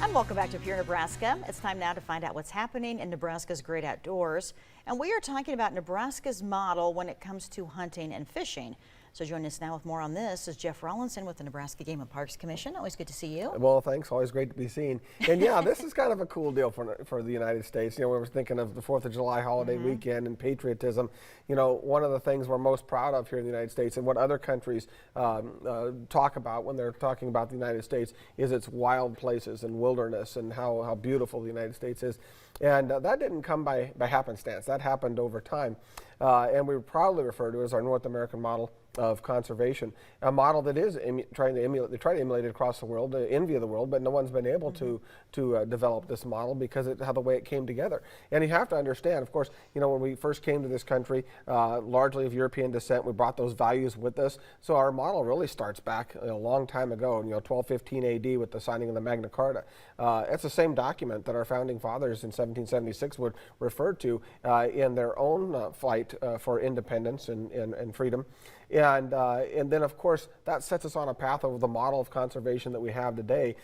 And welcome back to Pure Nebraska. It's time now to find out what's happening in Nebraska's great outdoors. And we are talking about Nebraska's model when it comes to hunting and fishing. So joining us now with more on this is Jeff Rollinson with the Nebraska Game Parks Commission. Always good to see you. Well, thanks. Always great to be seen. And yeah, this is kind of a cool deal for the United States. You know, we were thinking of the 4th of July holiday weekend and patriotism. You know, one of the things we're most proud of here in the United States and what other countries talk about when they're talking about the United States is its wild places and wilderness and how beautiful the United States is. And that didn't come by happenstance. That happened over time. And we proudly refer to it as our North American model of conservation, a model that is trying to emulate it across the world, the envy of the world, but no one's been able to develop this model because of how the way it came together. And you have to understand, of course, you know, when we first came to this country, largely of European descent, we brought those values with us. So our model really starts back a long time ago, 1215 AD with the signing of the Magna Carta. It's the same document that our founding fathers in 1776 would refer to in their own fight for independence and freedom. And then, of course, that sets us on a path of the model of conservation that we have today.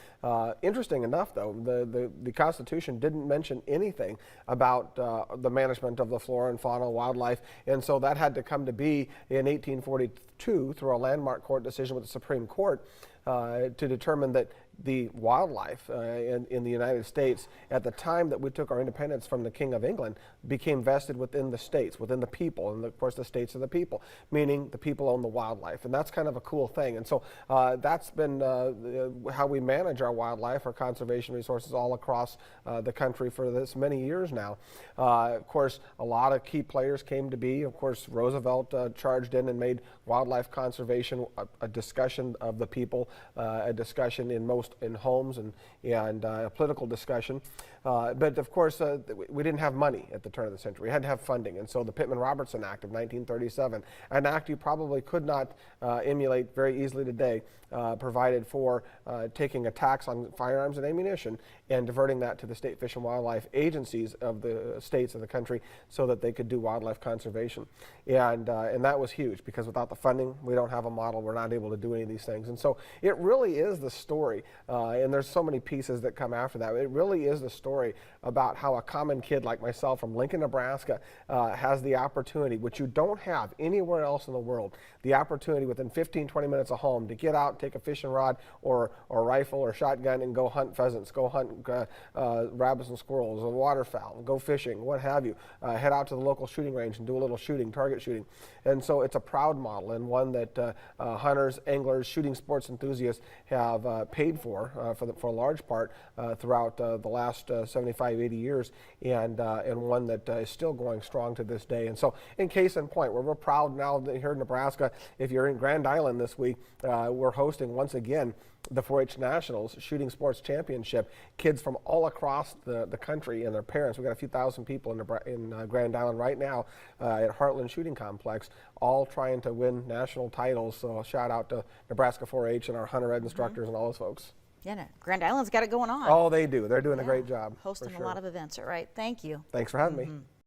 Interesting enough, though, the Constitution didn't mention anything about the management of the flora and fauna, wildlife, and so that had to come to be in 1842 through a landmark court decision with the Supreme Court to determine that the wildlife in the United States at the time that we took our independence from the King of England became vested within the states, within the people, and of course the states are the people, meaning the people own the wildlife, and that's kind of a cool thing. And so that's been how we manage our wildlife, our conservation resources all across the country for this many years now. Of course, a lot of key players came to be. Of course, Roosevelt charged in and made wildlife conservation a discussion of the people, a discussion in homes and a political discussion. But of course, we didn't have money at the turn of the century. We had to have funding. And so the Pittman-Robertson Act of 1937, an act you probably could not emulate very easily today, provided for taking a tax on firearms and ammunition and diverting that to the state fish and wildlife agencies of the states of the country so that they could do wildlife conservation. And that was huge because without the funding, we don't have a model. We're not able to do any of these things. And so it really is the story, and there's so many pieces that come after that. It really is the story about how a common kid like myself from Lincoln, Nebraska has the opportunity, which you don't have anywhere else in the world, the opportunity within 15, 20 minutes of home to get out, take a fishing rod or rifle or shotgun and go hunt pheasants, go hunt rabbits and squirrels or waterfowl, go fishing, what have you, head out to the local shooting range and do a little shooting, target shooting. And so it's a proud model and one that hunters, anglers, shooting sports enthusiasts have paid for a large part throughout the last 75, 80 years, and one that is still going strong to this day. And so, in case in point, we're proud now that here in Nebraska, if you're in Grand Island this week, we're hosting once again the 4-H Nationals Shooting Sports Championship. Kids from all across the country and their parents. We've got a few thousand people in Grand Island right now at Heartland Shooting Complex, all trying to win national titles. So shout out to Nebraska 4-H and our hunter ed instructors and all those folks. Yeah, no, Grand Island's got it going on. Oh, they do. They're doing a great job. Hosting a lot of events, all right. Thank you. Thanks for having me.